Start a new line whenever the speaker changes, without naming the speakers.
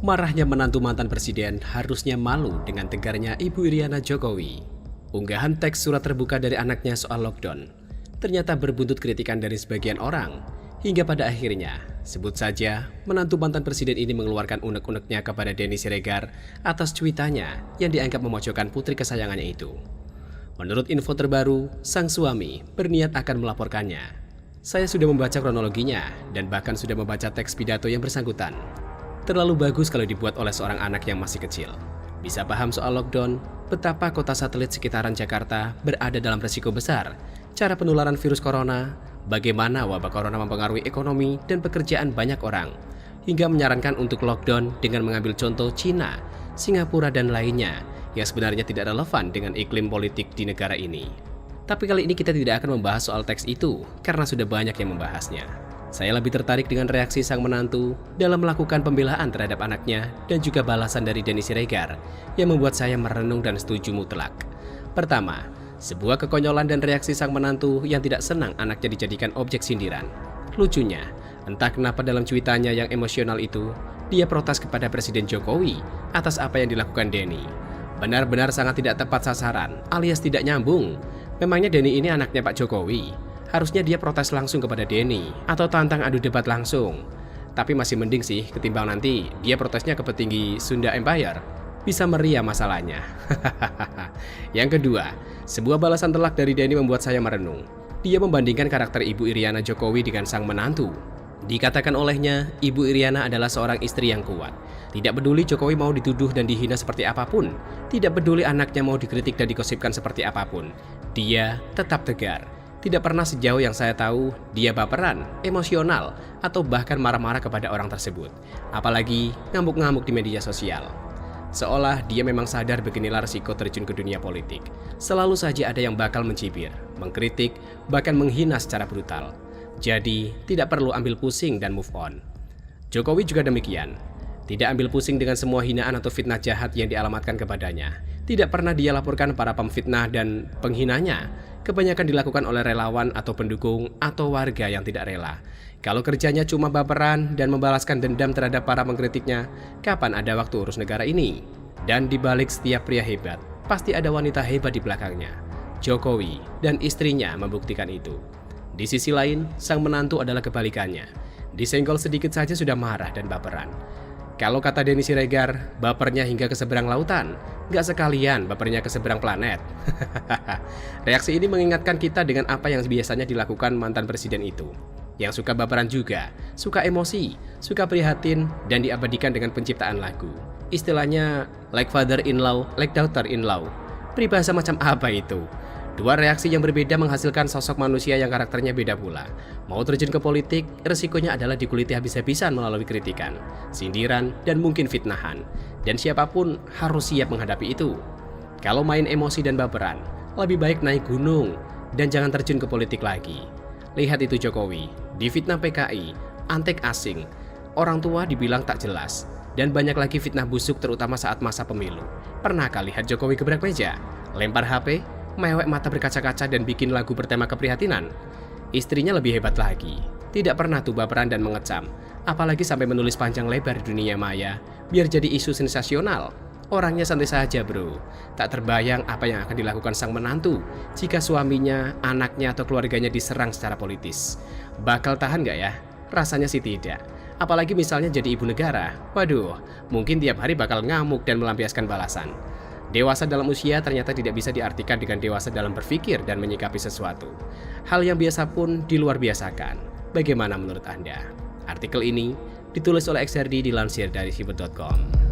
Marahnya menantu mantan presiden harusnya malu dengan tegarnya Ibu Iriana Jokowi. Unggahan teks surat terbuka dari anaknya soal lockdown ternyata berbuntut kritikan dari sebagian orang. Hingga pada akhirnya, sebut saja menantu mantan presiden ini mengeluarkan unek-uneknya kepada Denny Siregar atas cuitannya yang dianggap memojokkan putri kesayangannya itu. Menurut info terbaru, sang suami berniat akan melaporkannya. Saya sudah membaca kronologinya dan bahkan sudah membaca teks pidato yang bersangkutan. Terlalu bagus kalau dibuat oleh seorang anak yang masih kecil. Bisa paham soal lockdown, betapa kota satelit sekitaran Jakarta berada dalam risiko besar, cara penularan virus corona, bagaimana wabah corona mempengaruhi ekonomi dan pekerjaan banyak orang, hingga menyarankan untuk lockdown dengan mengambil contoh Cina, Singapura dan lainnya yang sebenarnya tidak relevan dengan iklim politik di negara ini. Tapi kali ini kita tidak akan membahas soal teks itu karena sudah banyak yang membahasnya. Saya lebih tertarik dengan reaksi sang menantu dalam melakukan pembelaan terhadap anaknya dan juga balasan dari Denny Siregar yang membuat saya merenung dan setuju mutlak. Pertama, sebuah kekonyolan dan reaksi sang menantu yang tidak senang anaknya dijadikan objek sindiran. Lucunya, entah kenapa dalam cuitannya yang emosional itu, dia protes kepada Presiden Jokowi atas apa yang dilakukan Denny. Benar-benar sangat tidak tepat sasaran alias tidak nyambung. Memangnya Denny ini anaknya Pak Jokowi? Harusnya dia protes langsung kepada Denny atau tantang adu debat langsung. Tapi masih mending sih ketimbang nanti dia protesnya ke petinggi Sunda Empire. Bisa meriah masalahnya. Yang kedua, sebuah balasan telak dari Denny membuat saya merenung. Dia membandingkan karakter Ibu Iriana Jokowi dengan sang menantu. Dikatakan olehnya, Ibu Iriana adalah seorang istri yang kuat. Tidak peduli Jokowi mau dituduh dan dihina seperti apapun. Tidak peduli anaknya mau dikritik dan digosipkan seperti apapun. Dia tetap tegar. Tidak pernah sejauh yang saya tahu dia baperan, emosional, atau bahkan marah-marah kepada orang tersebut. Apalagi ngamuk-ngamuk di media sosial. Seolah dia memang sadar beginilah resiko terjun ke dunia politik. Selalu saja ada yang bakal mencibir, mengkritik, bahkan menghina secara brutal. Jadi, tidak perlu ambil pusing dan move on. Jokowi juga demikian. Tidak ambil pusing dengan semua hinaan atau fitnah jahat yang dialamatkan kepadanya. Tidak pernah dia laporkan para pemfitnah dan penghinanya. Kebanyakan dilakukan oleh relawan atau pendukung atau warga yang tidak rela. Kalau kerjanya cuma baperan dan membalaskan dendam terhadap para pengkritiknya, kapan ada waktu urus negara ini? Dan di balik setiap pria hebat, pasti ada wanita hebat di belakangnya. Jokowi dan istrinya membuktikan itu. Di sisi lain, sang menantu adalah kebalikannya. Disenggol sedikit saja sudah marah dan baperan. Kalau kata Denny Siregar, bapernya hingga ke seberang lautan. Nggak sekalian bapernya ke seberang planet. Reaksi ini mengingatkan kita dengan apa yang biasanya dilakukan mantan presiden itu. Yang suka baperan juga, suka emosi, suka prihatin, dan diabadikan dengan penciptaan lagu. Istilahnya, like father-in-law, like daughter-in-law. Peribahasa macam apa itu? Dua reaksi yang berbeda menghasilkan sosok manusia yang karakternya beda pula. Mau terjun ke politik, resikonya adalah dikuliti habis-habisan melalui kritikan, sindiran, dan mungkin fitnahan. Dan siapapun harus siap menghadapi itu. Kalau main emosi dan baperan, lebih baik naik gunung dan jangan terjun ke politik lagi. Lihat itu Jokowi, difitnah PKI, antek asing, orang tua dibilang tak jelas, dan banyak lagi fitnah busuk terutama saat masa pemilu. Pernahkah lihat Jokowi gebrak meja, lempar HP, mewek mata berkaca-kaca dan bikin lagu bertema keprihatinan? Istrinya lebih hebat lagi. Tidak pernah tuh baperan dan mengecam. Apalagi sampai menulis panjang lebar di dunia maya, biar jadi isu sensasional. Orangnya santai saja bro. Tak terbayang apa yang akan dilakukan sang menantu jika suaminya, anaknya atau keluarganya diserang secara politis. Bakal tahan gak ya? Rasanya sih tidak. Apalagi misalnya jadi ibu negara. Waduh, mungkin tiap hari bakal ngamuk dan melampiaskan balasan. Dewasa dalam usia ternyata tidak bisa diartikan dengan dewasa dalam berpikir dan menyikapi sesuatu. Hal yang biasa pun diluar biasakan. Bagaimana menurut Anda? Artikel ini ditulis oleh XRD dilansir dari Hibut.com.